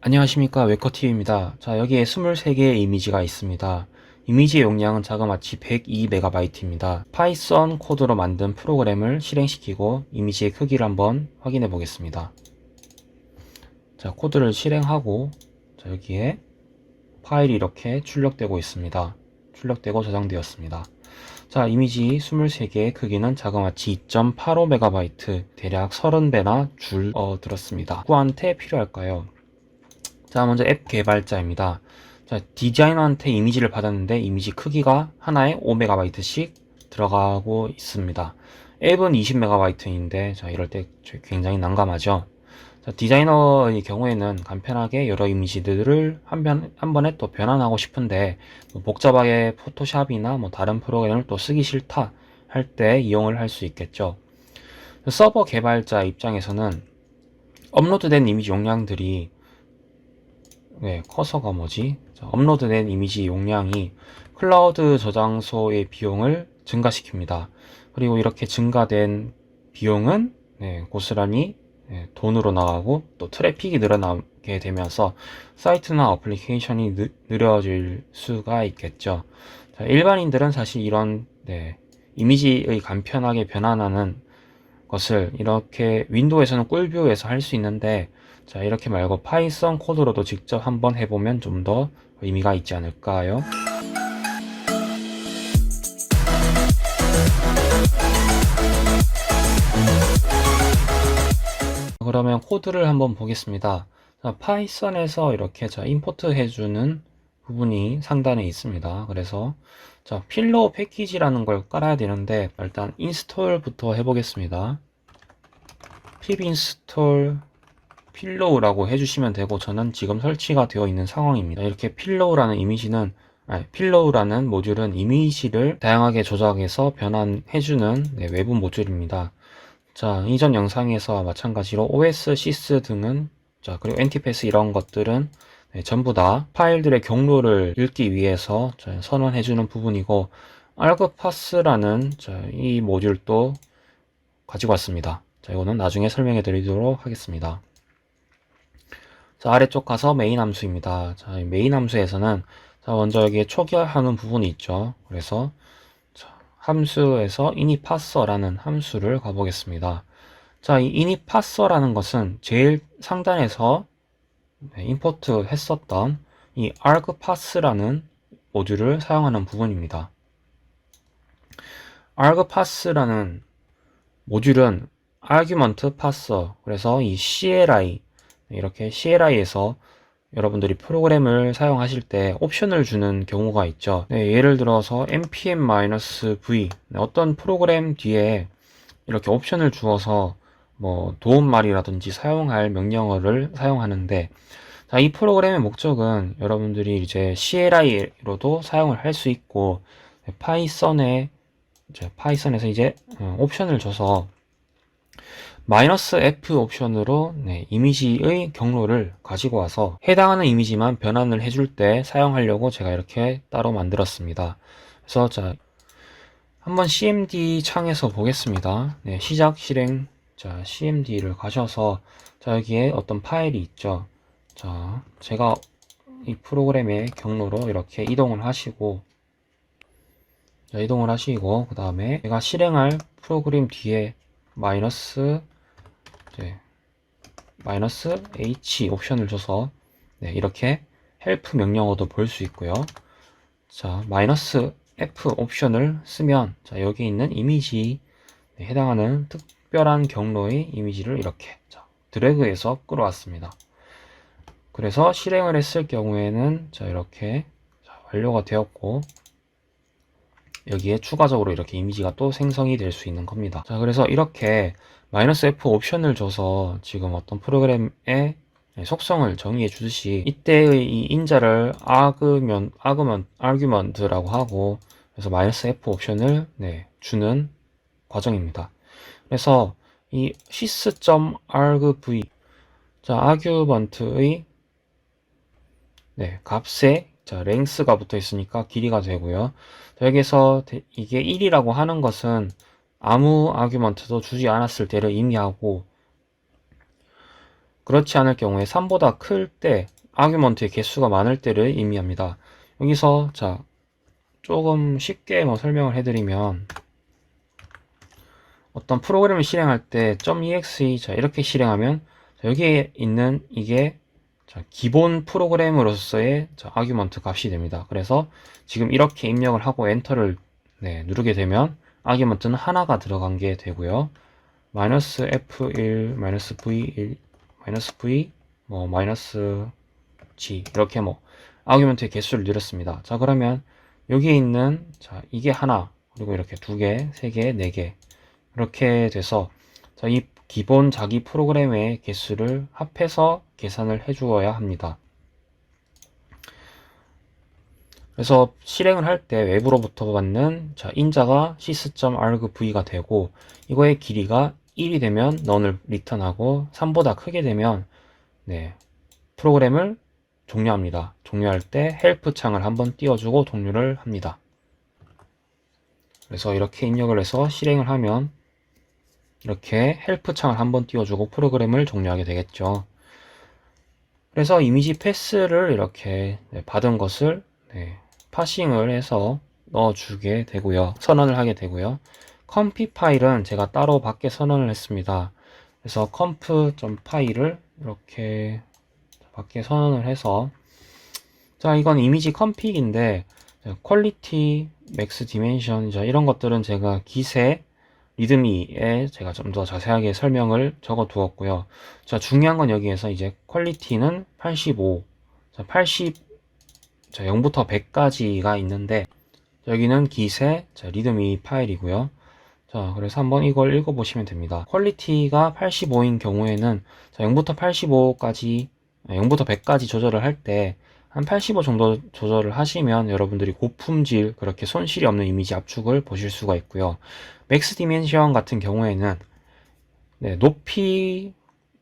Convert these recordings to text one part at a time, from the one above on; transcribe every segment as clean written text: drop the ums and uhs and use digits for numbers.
안녕하십니까, 웨커TV입니다. 자, 여기에 23개의 이미지가 있습니다. 이미지의 용량은 자그마치 102MB입니다. 파이썬 코드로 만든 프로그램을 실행시키고 이미지의 크기를 한번 확인해 보겠습니다. 자, 코드를 실행하고, 자, 여기에 파일이 이렇게 출력되고 있습니다. 출력되고 저장되었습니다. 자, 이미지 23개의 크기는 자그마치 2.85MB, 대략 30배나 줄어들었습니다. 누구한테 필요할까요? 자, 먼저 앱 개발자입니다. 자, 디자이너한테 이미지를 받았는데 이미지 크기가 하나에 5MB씩 들어가고 있습니다. 앱은 20MB인데 자, 이럴 때 굉장히 난감하죠. 자, 디자이너의 경우에는 간편하게 여러 이미지들을 한 번에 또 변환하고 싶은데 뭐 복잡하게 포토샵이나 뭐 다른 프로그램을 또 쓰기 싫다 할 때 이용을 할 수 있겠죠. 서버 개발자 입장에서는 업로드된 이미지 용량들이 커서가 뭐지? 자, 업로드된 이미지 용량이 클라우드 저장소의 비용을 증가시킵니다. 그리고 이렇게 증가된 비용은 고스란히 돈으로 나가고 또 트래픽이 늘어나게 되면서 사이트나 어플리케이션이 느려질 수가 있겠죠. 자, 일반인들은 사실 이런 이미지의 간편하게 변환하는 것을 이렇게 윈도우에서는 꿀뷰에서 할 수 있는데 자, 이렇게 말고 파이썬 코드로도 직접 한번 해보면 좀 더 의미가 있지 않을까요? 그러면 코드를 한번 보겠습니다. 자, 파이썬에서 이렇게 임포트 해주는 부분이 상단에 있습니다. 그래서 자, 필로우 패키지라는 걸 깔아야 되는데 일단 인스톨부터 해보겠습니다. pip 인스톨 필로우라고 해주시면 되고 저는 지금 설치가 되어 있는 상황입니다. 이렇게 필로우라는 모듈은 이미지를 다양하게 조작해서 변환해주는 외부 모듈입니다. 자, 이전 영상에서 마찬가지로 OS, sys 등은 그리고 NTFS 이런 것들은 전부 다 파일들의 경로를 읽기 위해서 선언해주는 부분이고 argpass라는 이 모듈도 가지고 왔습니다. 자, 이거는 나중에 설명해 드리도록 하겠습니다. 자, 아래쪽 가서 메인 함수입니다. 자, 메인 함수에서는 먼저 여기에 초기화하는 부분이 있죠. 그래서 함수에서 initparser라는 함수를 가보겠습니다. 자, 이 initparser라는 것은 제일 상단에서 임포트 했었던 이 argpass라는 모듈을 사용하는 부분입니다. argpass라는 모듈은 argument parser, 그래서 이 CLI, 이렇게 CLI에서 여러분들이 프로그램을 사용하실 때 옵션을 주는 경우가 있죠. 예를 들어서 npm-v 어떤 프로그램 뒤에 이렇게 옵션을 주어서 뭐 도움말이라든지 사용할 명령어를 사용하는데 자, 이 프로그램의 목적은 여러분들이 이제 CLI로도 사용을 할 수 있고 파이썬에서 이제 옵션을 줘서 -f 옵션으로 이미지의 경로를 가지고 와서 해당하는 이미지만 변환을 해줄 때 사용하려고 제가 이렇게 따로 만들었습니다. 그래서 자, 한번 cmd 창에서 보겠습니다. 시작 실행. 자, cmd를 가셔서 자, 여기에 어떤 파일이 있죠. 자, 제가 이 프로그램의 경로로 이렇게 이동을 하시고 그 다음에 제가 실행할 프로그램 뒤에 -h 옵션을 줘서 이렇게 help 명령어도 볼 수 있고요. 자, -f 옵션을 쓰면 자, 여기 있는 이미지 해당하는 특별한 경로의 이미지를 이렇게 드래그해서 끌어왔습니다. 그래서 실행을 했을 경우에는 자, 이렇게 완료가 되었고 여기에 추가적으로 이렇게 이미지가 또 생성이 될 수 있는 겁니다. 자, 그래서 이렇게 -f 옵션을 줘서 지금 어떤 프로그램의 속성을 정의해 주듯이 이때의 이 인자를 argument라고 하고 그래서 -f 옵션을 주는 과정입니다. 그래서 이 sys.argv argument의 값에 length가 붙어 있으니까 길이가 되고요. 여기서 이게 1이라고 하는 것은 아무 아규먼트도 주지 않았을 때를 의미하고 그렇지 않을 경우에 3보다 클 때 아규먼트의 개수가 많을 때를 의미합니다. 여기서 자 조금 쉽게 설명을 해드리면 어떤 프로그램을 실행할 때 .exe 자 이렇게 실행하면 여기에 있는 이게 기본 프로그램으로서의 아규먼트 값이 됩니다. 그래서 지금 이렇게 입력을 하고 엔터를 누르게 되면 아규먼트는 하나가 들어간 게 되고요. 마이너스 F1, 마이너스 V1, 마이너스 V, 마이너스 G 이렇게 아규먼트의 개수를 늘렸습니다. 자 그러면 여기에 있는 이게 하나, 그리고 이렇게 두 개, 세 개, 네 개 이렇게 돼서 이 기본 자기 프로그램의 개수를 합해서 계산을 해 주어야 합니다. 그래서 실행을 할 때 외부로부터 받는 인자가 sys.argv가 되고 이거의 길이가 1이 되면 none을 리턴하고 3보다 크게 되면 프로그램을 종료합니다. 종료할 때 help 창을 한번 띄워주고 종료를 합니다. 그래서 이렇게 입력을 해서 실행을 하면 이렇게 help 창을 한번 띄워주고 프로그램을 종료하게 되겠죠. 그래서 이미지 패스를 이렇게 받은 것을 파싱을 해서 넣어주게 되고요. 선언을 하게 되고요. 컴피 파일은 제가 따로 밖에 선언을 했습니다. 그래서 conf.파일을 이렇게 밖에 선언을 해서 자 이건 이미지 컴픽인데 퀄리티, 맥스 디멘션 이런 것들은 제가 기세, 리드미에 제가 좀 더 자세하게 설명을 적어 두었고요. 자 중요한 건 여기에서 이제 퀄리티는 85, 80, 0부터 100까지가 있는데 여기는 기세, 리드미 파일이고요. 자 그래서 한번 이걸 읽어보시면 됩니다. 퀄리티가 85인 경우에는 0부터 85까지 0부터 100까지 조절을 할 때 한 85 정도 조절을 하시면 여러분들이 고품질 그렇게 손실이 없는 이미지 압축을 보실 수가 있고요. 맥스 디멘션 같은 경우에는 높이,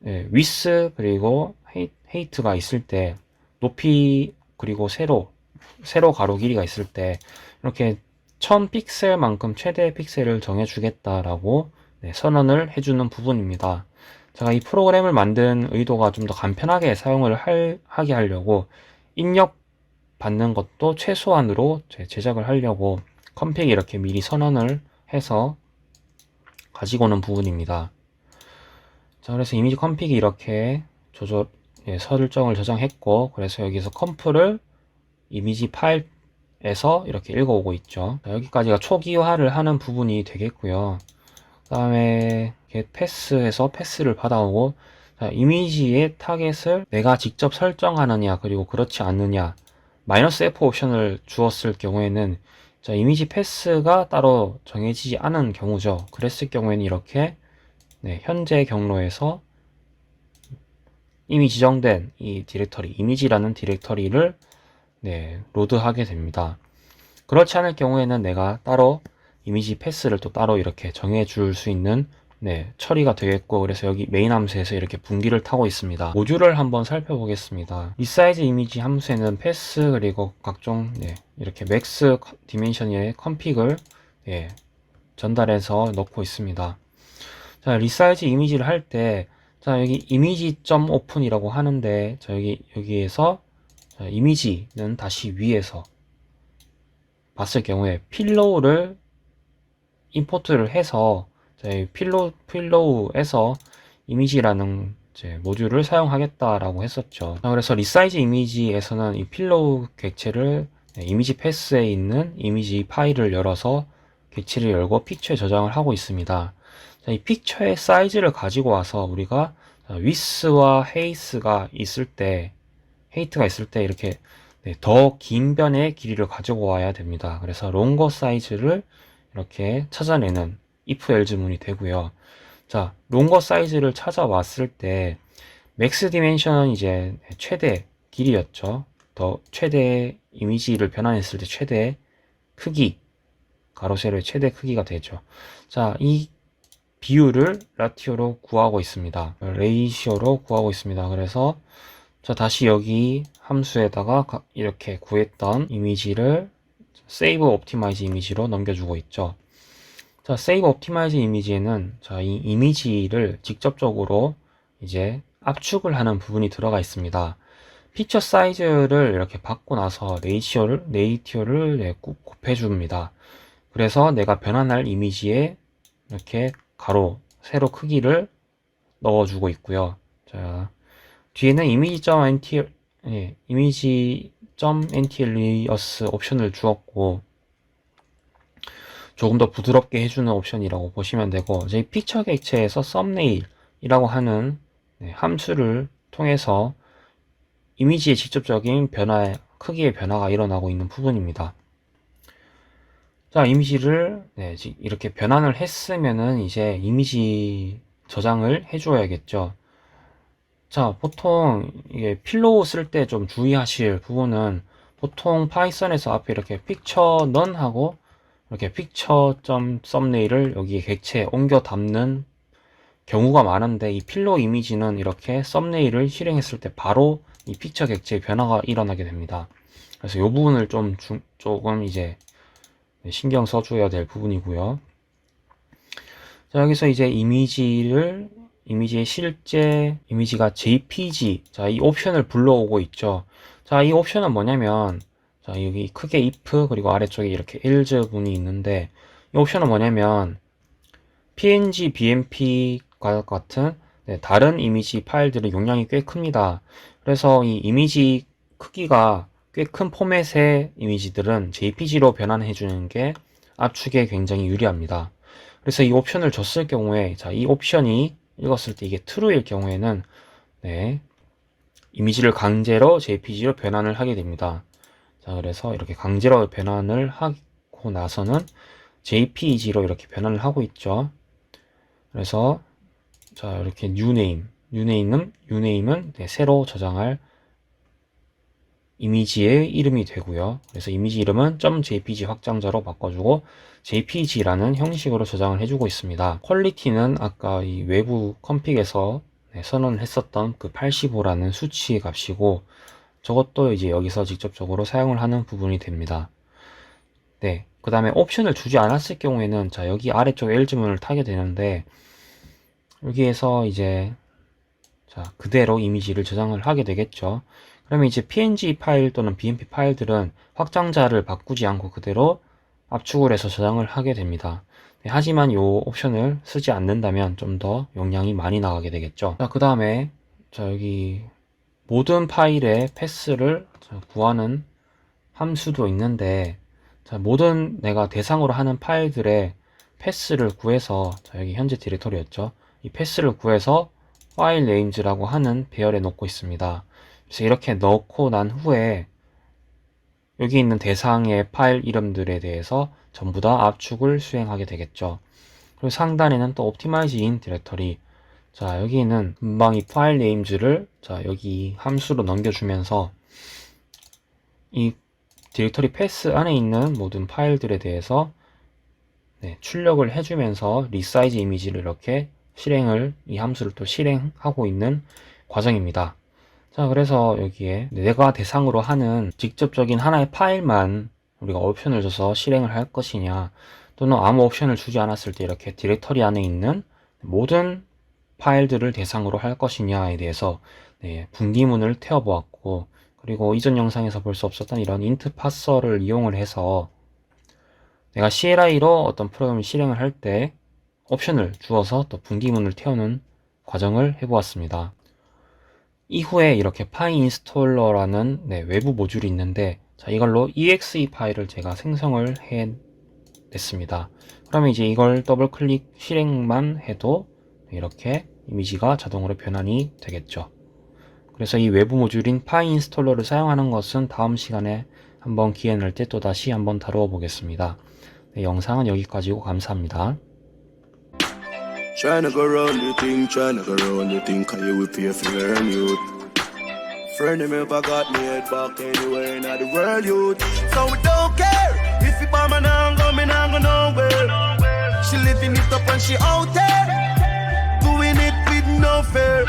위스 그리고 헤이트가 있을 때 높이 그리고 세로 가로 길이가 있을 때 이렇게 1000픽셀만큼 최대 픽셀을 정해주겠다라고 선언을 해주는 부분입니다. 제가 이 프로그램을 만든 의도가 좀 더 간편하게 사용을 하게 하려고 입력 받는 것도 최소한으로 제작을 하려고 컴픽 이렇게 미리 선언을 해서 가지고 오는 부분입니다. 자 그래서 이미지 컴픽이 이렇게 설정을 저장했고 그래서 여기서 컴프를 이미지 파일에서 이렇게 읽어오고 있죠. 자, 여기까지가 초기화를 하는 부분이 되겠고요. 그 다음에 패스해서 패스를 받아오고 자, 이미지의 타겟을 내가 직접 설정하느냐 그리고 그렇지 않느냐 -F 옵션을 주었을 경우에는 자, 이미지 패스가 따로 정해지지 않은 경우죠. 그랬을 경우에는 이렇게 현재 경로에서 이미 지정된 이 디렉터리 이미지라는 디렉터리를 로드하게 됩니다. 그렇지 않을 경우에는 내가 따로 이미지 패스를 또 따로 이렇게 정해 줄 수 있는 처리가 되겠고 그래서 여기 메인 함수에서 이렇게 분기를 타고 있습니다. 모듈을 한번 살펴보겠습니다. 리사이즈 이미지 함수에는 패스 그리고 각종 이렇게 맥스 디멘션의 컴픽을 전달해서 넣고 있습니다. 자 리사이즈 이미지를 할 때 자 여기 이미지.open이라고 하는데 자 여기에서 자, 이미지는 다시 위에서 봤을 경우에 필로우를 임포트를 해서 필로우에서 이미지라는 모듈을 사용하겠다라고 했었죠. 그래서 리사이즈 이미지에서는 이 필로우 객체를 이미지 패스에 있는 이미지 파일을 열어서 객체를 열고 픽처에 저장을 하고 있습니다. 이 픽처의 사이즈를 가지고 와서 우리가 위스와 헤이트가 있을 때 이렇게 더 긴 변의 길이를 가지고 와야 됩니다. 그래서 롱거 사이즈를 이렇게 찾아내는 if else 문이 되고요. 자, 롱거 사이즈를 찾아왔을 때 맥스 디멘션은 이제 최대 길이였죠. 더 최대 이미지를 변환했을 때 최대 크기 가로 세로의 최대 크기가 되죠. 자, 이 비율을 라티오로 구하고 있습니다. 레이시오로 구하고 있습니다. 그래서 자, 다시 여기 함수에다가 이렇게 구했던 이미지를 세이브 옵티마이즈 이미지로 넘겨주고 있죠. 자, 세이브 옵티마이즈 이미지에는 자, 이 이미지를 직접적으로 이제 압축을 하는 부분이 들어가 있습니다. 픽처 사이즈를 이렇게 받고 나서 레이티오를 꾹 곱해줍니다. 그래서 내가 변환할 이미지에 이렇게 가로, 세로 크기를 넣어주고 있고요. 자, 뒤에는 이미지.NTLEUS 옵션을 주었고, 조금 더 부드럽게 해주는 옵션이라고 보시면 되고, 저희 픽처 객체에서 썸네일이라고 하는 함수를 통해서 이미지의 직접적인 크기의 변화가 일어나고 있는 부분입니다. 자, 이미지를 이렇게 변환을 했으면은 이제 이미지 저장을 해줘야겠죠. 자, 보통 이게 필로우 쓸 때 좀 주의하실 부분은 보통 파이썬에서 앞에 이렇게 picture none 하고 이렇게 picture.thumbnail을 여기 객체에 옮겨 담는 경우가 많은데, 이 필로우 이미지는 이렇게 썸네일을 실행했을 때 바로 이 픽처 객체의 변화가 일어나게 됩니다. 그래서 이 부분을 조금 이제 신경 써줘야 될 부분이고요. 자, 여기서 이제 이미지의 실제 이미지가 JPG, 자, 이 옵션을 불러오고 있죠. 자, 이 옵션은 뭐냐면, 자, 여기 크게 if 그리고 아래쪽에 이렇게 else 문이 있는데, 이 옵션은 뭐냐면 PNG, BMP과 같은 다른 이미지 파일들의 용량이 꽤 큽니다. 그래서 이 이미지 크기가 꽤 큰 포맷의 이미지들은 JPG로 변환해 주는 게 압축에 굉장히 유리합니다. 그래서 이 옵션을 줬을 경우에, 자, 이 옵션이 읽었을 때 이게 true일 경우에는 이미지를 강제로 JPG로 변환을 하게 됩니다. 자, 그래서 이렇게 강제로 변환을 하고 나서는 JPG로 이렇게 변환을 하고 있죠. 그래서 자, 이렇게 뉴네임은 새로 저장할 이미지의 이름이 되고요. 그래서 이미지 이름은 .jpg 확장자로 바꿔주고 jpg라는 형식으로 저장을 해주고 있습니다. 퀄리티는 아까 이 외부 컴픽에서 선언했었던 그 85라는 수치 값이고, 저것도 이제 여기서 직접적으로 사용을 하는 부분이 됩니다. 네, 그 다음에 옵션을 주지 않았을 경우에는, 자, 여기 아래쪽 엘즈문을 타게 되는데, 여기에서 이제 자, 그대로 이미지를 저장을 하게 되겠죠. 그러면 이제 PNG 파일 또는 BMP 파일들은 확장자를 바꾸지 않고 그대로 압축을 해서 저장을 하게 됩니다. 네, 하지만 이 옵션을 쓰지 않는다면 좀 더 용량이 많이 나가게 되겠죠. 자, 그 다음에 자, 여기 모든 파일의 패스를 구하는 함수도 있는데, 자, 모든 내가 대상으로 하는 파일들의 패스를 구해서, 자, 여기 현재 디렉토리였죠. 이 패스를 구해서 파일 네임즈라고 하는 배열에 넣고 있습니다. 그래서 이렇게 넣고 난 후에 여기 있는 대상의 파일 이름들에 대해서 전부 다 압축을 수행하게 되겠죠. 그리고 상단에는 또 optimize in 디렉터리, 자, 여기는 금방 이 파일 네임즈를 자, 여기 함수로 넘겨주면서 이 디렉터리 패스 안에 있는 모든 파일들에 대해서 출력을 해주면서 리사이즈 이미지를 이렇게 이 함수를 또 실행하고 있는 과정입니다. 자, 그래서 여기에 내가 대상으로 하는 직접적인 하나의 파일만 우리가 옵션을 줘서 실행을 할 것이냐, 또는 아무 옵션을 주지 않았을 때 이렇게 디렉터리 안에 있는 모든 파일들을 대상으로 할 것이냐에 대해서 분기문을 태워보았고, 그리고 이전 영상에서 볼 수 없었던 이런 int 파서를 이용을 해서 내가 CLI로 어떤 프로그램을 실행을 할 때 옵션을 주어서 또 분기문을 태우는 과정을 해보았습니다. 이후에 이렇게 파이인스톨러라는 외부 모듈이 있는데, 자, 이걸로 exe 파일을 제가 생성을 해냈습니다. 그러면 이제 이걸 더블 클릭 실행만 해도 이렇게 이미지가 자동으로 변환이 되겠죠. 그래서 이 외부 모듈인 파이인스톨러를 사용하는 것은 다음 시간에 한번 기회 날 때 또 다시 한번 다루어 보겠습니다. 네, 영상은 여기까지고 감사합니다. Tryna go round the thing, tryna go round the thing, cause you will pay for learn youth. Friend him ever got me head back anywhere in the world youth. So we don't care, if you buy me now go nowhere. She living it up and she out there, doing it with no fear.